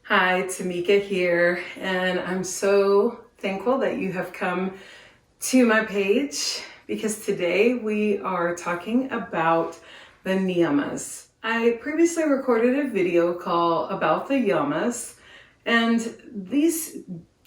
Hi, Tamika here, and I'm so thankful that you have come to my page because today we are talking about the Niyamas. I previously recorded a video called About the Yamas, and these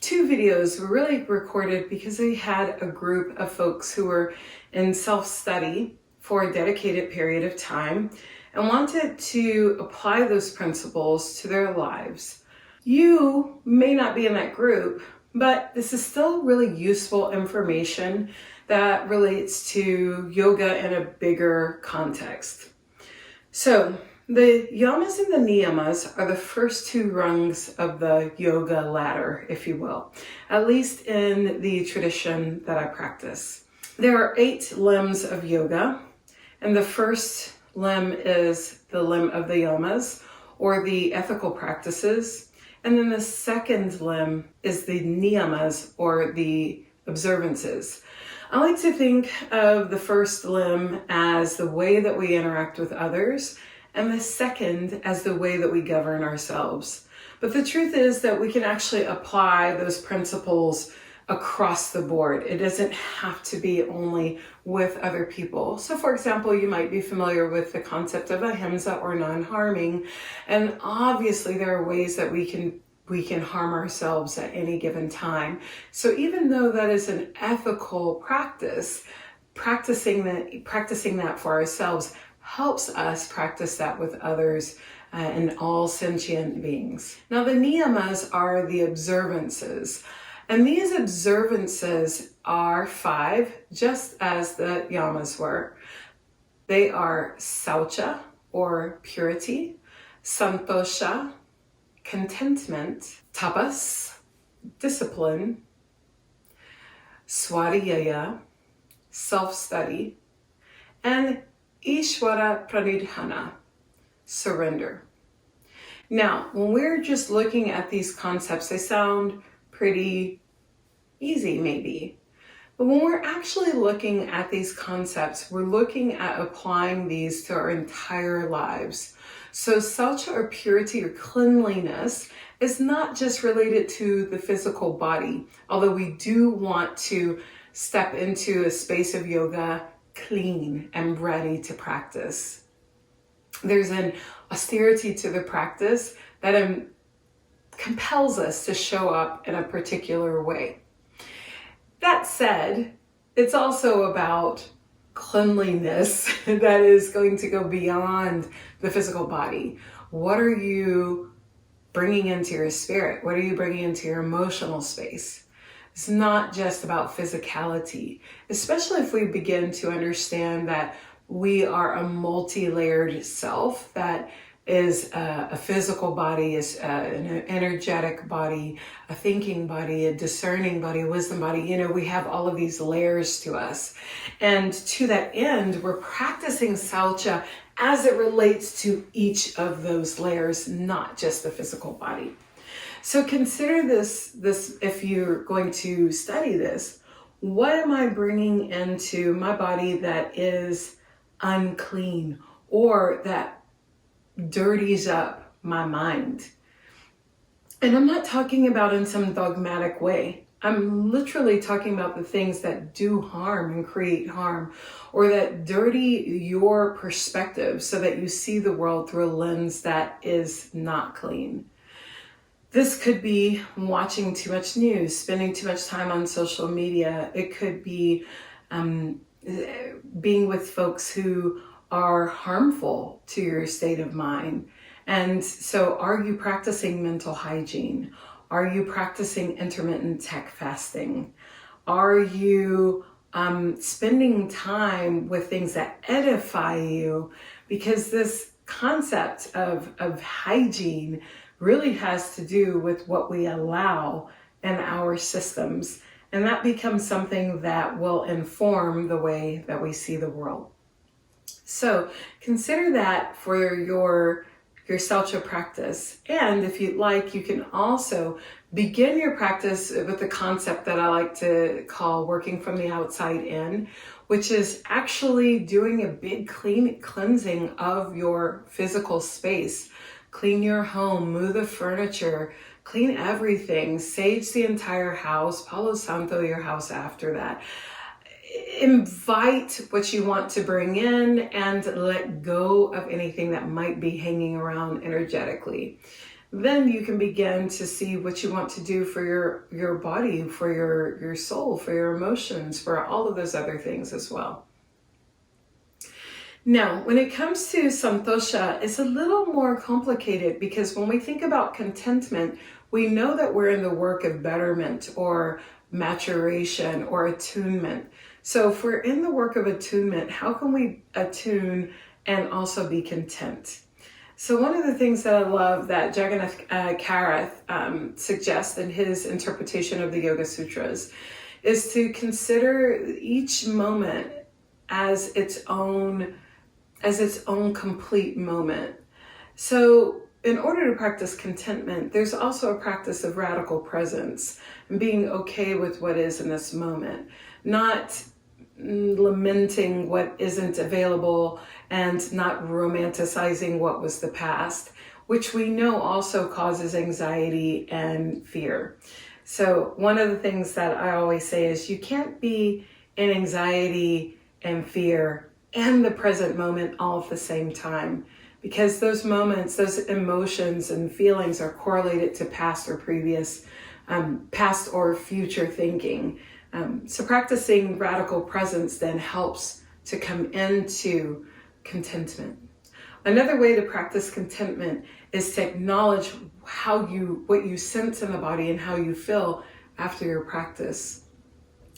two videos were really recorded because we had a group of folks who were in self-study for a dedicated period of time and wanted to apply those principles to their lives. You may not be in that group, but this is still really useful information that relates to yoga in a bigger context. So the yamas and the niyamas are the first two rungs of the yoga ladder, if you will, at least in the tradition that I practice. There are 8 limbs of yoga, and the first limb is the limb of the yamas, or the ethical practices. And then the second limb is the niyamas, or the observances. I like to think of the first limb as the way that we interact with others, and the second as the way that we govern ourselves. But the truth is that we can actually apply those principles across the board. It doesn't have to be only with other people. So for example, you might be familiar with the concept of ahimsa, or non-harming. And obviously there are ways that we can harm ourselves at any given time. So even though that is an ethical practice, practicing that for ourselves helps us practice that with others and all sentient beings. Now the niyamas are the observances. And these observances are 5, just as the yamas were. They are saucha, or purity, santosha, contentment, tapas, discipline, swadhyaya, self-study, and ishvara pranidhana, surrender. Now, when we're just looking at these concepts, they sound pretty easy maybe. But when we're actually looking at these concepts, we're looking at applying these to our entire lives. So saucha, or purity, or cleanliness, is not just related to the physical body, although we do want to step into a space of yoga clean and ready to practice. There's an austerity to the practice that compels us to show up in a particular way. That said, it's also about cleanliness that is going to go beyond the physical body. What are you bringing into your spirit? What are you bringing into your emotional space? It's not just about physicality, especially if we begin to understand that we are a multi-layered self that is a physical body, is an energetic body, a thinking body, a discerning body, a wisdom body. You know, we have all of these layers to us. And to that end, we're practicing saucha as it relates to each of those layers, not just the physical body. So consider this if you're going to study this, what am I bringing into my body that is unclean, or that dirties up my mind? And I'm not talking about in some dogmatic way. I'm literally talking about the things that do harm and create harm, or that dirty your perspective so that you see the world through a lens that is not clean. This could be watching too much news, spending too much time on social media. It could be being with folks who are harmful to your state of mind. And so are you practicing mental hygiene? Are you practicing intermittent tech fasting? Are you spending time with things that edify you? Because this concept of hygiene really has to do with what we allow in our systems. And that becomes something that will inform the way that we see the world. So consider that for your saucha practice. And if you'd like, you can also begin your practice with the concept that I like to call working from the outside in, which is actually doing a big cleansing of your physical space clean your home, move the furniture, clean everything, sage the entire house, Palo Santo your house after that. Invite what you want to bring in and let go of anything that might be hanging around energetically. Then you can begin to see what you want to do for your body, for your soul, for your emotions, for all of those other things as well. Now, when it comes to santosha, it's a little more complicated because when we think about contentment, we know that we're in the work of betterment or maturation or attunement. So if we're in the work of attunement, how can we attune and also be content? So one of the things that I love that Jagannath Karath suggests in his interpretation of the Yoga Sutras is to consider each moment as its own complete moment. So in order to practice contentment, there's also a practice of radical presence and being okay with what is in this moment, not lamenting what isn't available and not romanticizing what was the past, which we know also causes anxiety and fear. So one of the things that I always say is you can't be in anxiety and fear and the present moment all at the same time, because those moments, those emotions and feelings are correlated to past or future thinking. So practicing radical presence then helps to come into contentment. Another way to practice contentment is to acknowledge what you sense in the body and how you feel after your practice.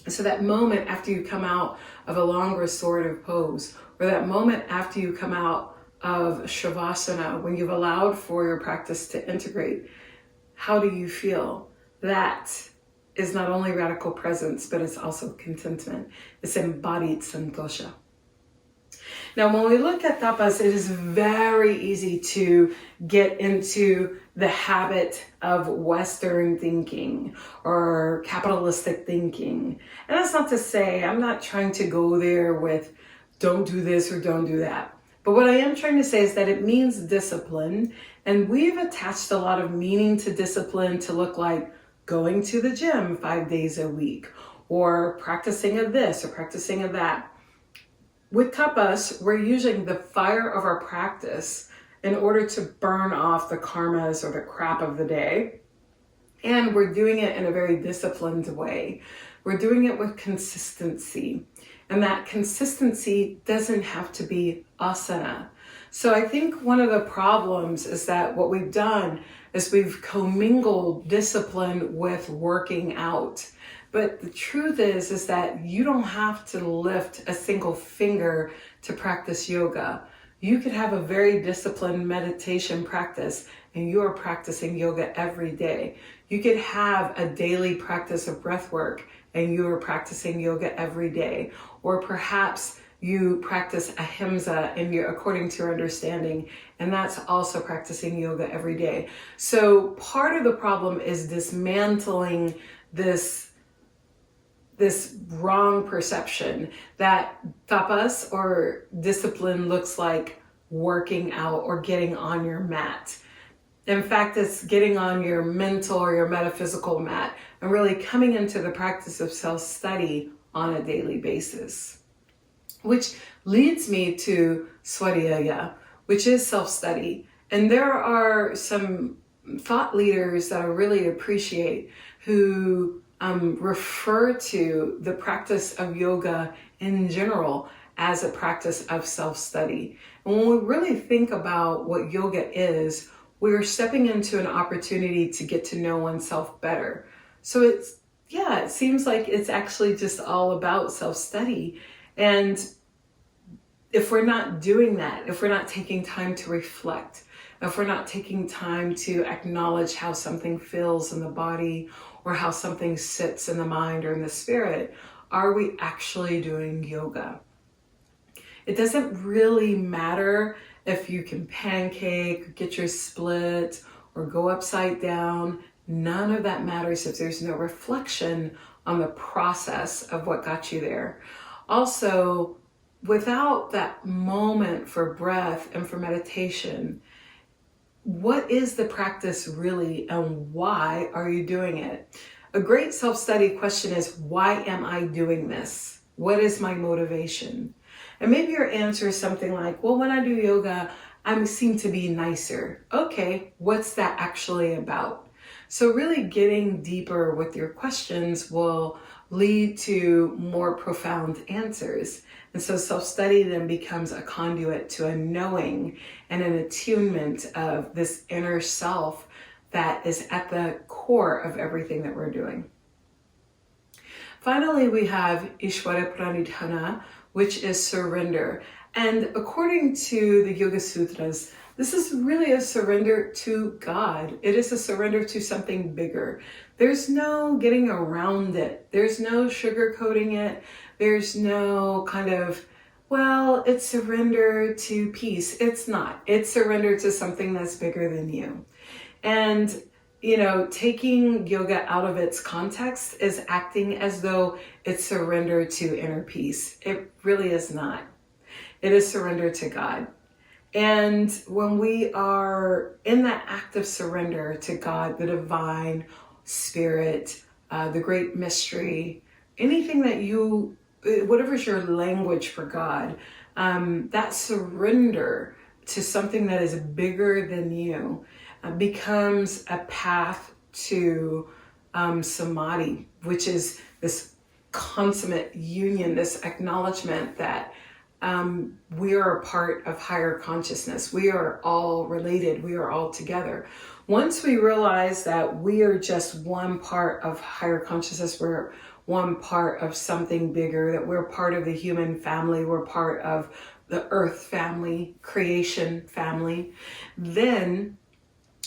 So that moment after you come out of a long restorative pose, or that moment after you come out of Shavasana, when you've allowed for your practice to integrate, how do you feel? That is not only radical presence, but it's also contentment. It's embodied santosha. Now, when we look at tapas, it is very easy to get into the habit of Western thinking or capitalistic thinking. And that's not to say, I'm not trying to go there with don't do this or don't do that. But what I am trying to say is that it means discipline. And we've attached a lot of meaning to discipline to look like going to the gym 5 days a week, or practicing of this or practicing of that. With tapas, we're using the fire of our practice in order to burn off the karmas or the crap of the day. And we're doing it in a very disciplined way. We're doing it with consistency. And that consistency doesn't have to be asana. So I think one of the problems is that what we've done is we've commingled discipline with working out. But the truth is that you don't have to lift a single finger to practice yoga. You could have a very disciplined meditation practice and you are practicing yoga every day. You could have a daily practice of breath work and you are practicing yoga every day. Or perhaps you practice ahimsa according to your understanding, and that's also practicing yoga every day. So part of the problem is dismantling this wrong perception that tapas or discipline looks like working out or getting on your mat. In fact, it's getting on your mental or your metaphysical mat and really coming into the practice of self-study on a daily basis. Which leads me to Suturaya, which is self-study. And there are some thought leaders that I really appreciate who refer to the practice of yoga in general as a practice of self-study. And when we really think about what yoga is, we're stepping into an opportunity to get to know oneself better. So it seems like it's actually just all about self-study. And if we're not doing that, if we're not taking time to reflect, if we're not taking time to acknowledge how something feels in the body or how something sits in the mind or in the spirit, are we actually doing yoga? It doesn't really matter if you can pancake, get your split, or go upside down. None of that matters if there's no reflection on the process of what got you there. Also, without that moment for breath and for meditation, what is the practice really and why are you doing it? A great self-study question is, why am I doing this? What is my motivation? And maybe your answer is something like, well, when I do yoga, I seem to be nicer. Okay, what's that actually about? So really getting deeper with your questions will lead to more profound answers. And so self-study then becomes a conduit to a knowing and an attunement of this inner self that is at the core of everything that we're doing. Finally, we have Ishvara Pranidhana, which is surrender. And according to the Yoga Sutras, this is really a surrender to God. It is a surrender to something bigger. There's no getting around it. There's no sugarcoating it. There's no kind of, well, it's surrender to peace. It's not. It's surrender to something that's bigger than you. And, you know, taking yoga out of its context is acting as though it's surrender to inner peace. It really is not. It is surrender to God. And when we are in that act of surrender to God, the divine spirit, the great mystery, anything that you, whatever's your language for God, that surrender to something that is bigger than you becomes a path to Samadhi, which is this consummate union, this acknowledgement that we are a part of higher consciousness. We are all related. We are all together. Once we realize that we are just one part of higher consciousness, we're one part of something bigger, that we're part of the human family, we're part of the earth family, creation family, then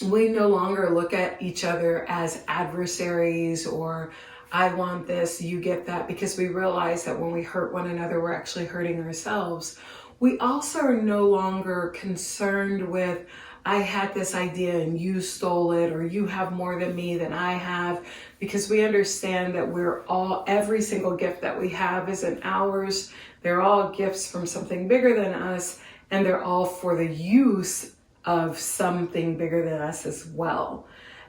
we no longer look at each other as adversaries or I want this, you get that, because we realize that when we hurt one another, we're actually hurting ourselves. We also are no longer concerned with, I had this idea and you stole it, or you have more than me than I have, because we understand that we're all, every single gift that we have isn't ours. They're all gifts from something bigger than us, and they're all for the use of something bigger than us as well.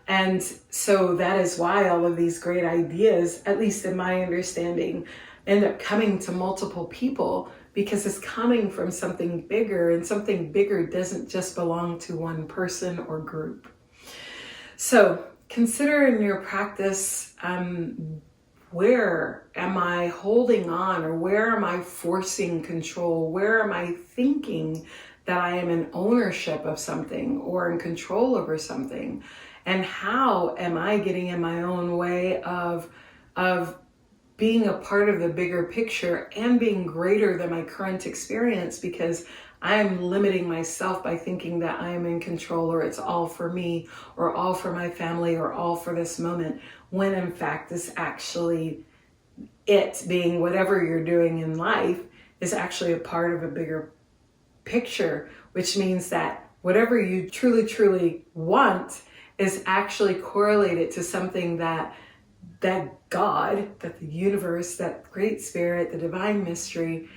And so that is why all of these great ideas, at least in my understanding, end up coming to multiple people, because it's coming from something bigger, and something bigger doesn't just belong to one person or group. So consider in your practice, where am I holding on, or where am I forcing control? Where am I thinking that I am in ownership of something or in control over something? And how am I getting in my own way of being a part of the bigger picture and being greater than my current experience, because I am limiting myself by thinking that I am in control, or it's all for me, or all for my family, or all for this moment, when in fact it's actually it being whatever you're doing in life is actually a part of a bigger picture, which means that whatever you truly, truly want is actually correlated to something that God, that the universe, that great spirit, the divine mystery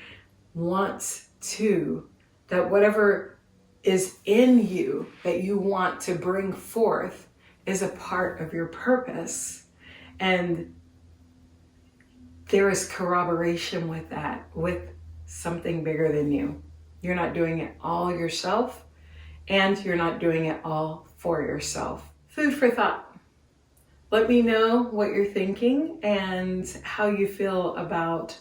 wants to, that whatever is in you that you want to bring forth is a part of your purpose. And there is corroboration with that, with something bigger than you. You're not doing it all yourself, and you're not doing it all for yourself. Food for thought. Let me know what you're thinking and how you feel about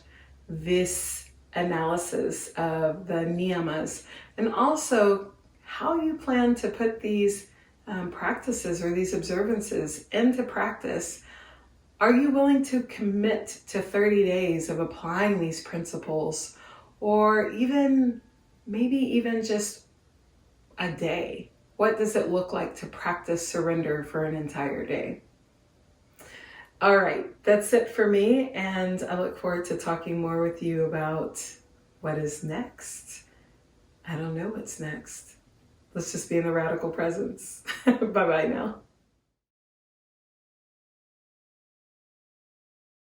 this analysis of the Niyamas, and also how you plan to put these practices or these observances into practice. Are you willing to commit to 30 days of applying these principles, or maybe even just a day? What does it look like to practice surrender for an entire day? All right, that's it for me, and I look forward to talking more with you about what is next. I don't know what's next. Let's just be in the radical presence. Bye-bye now.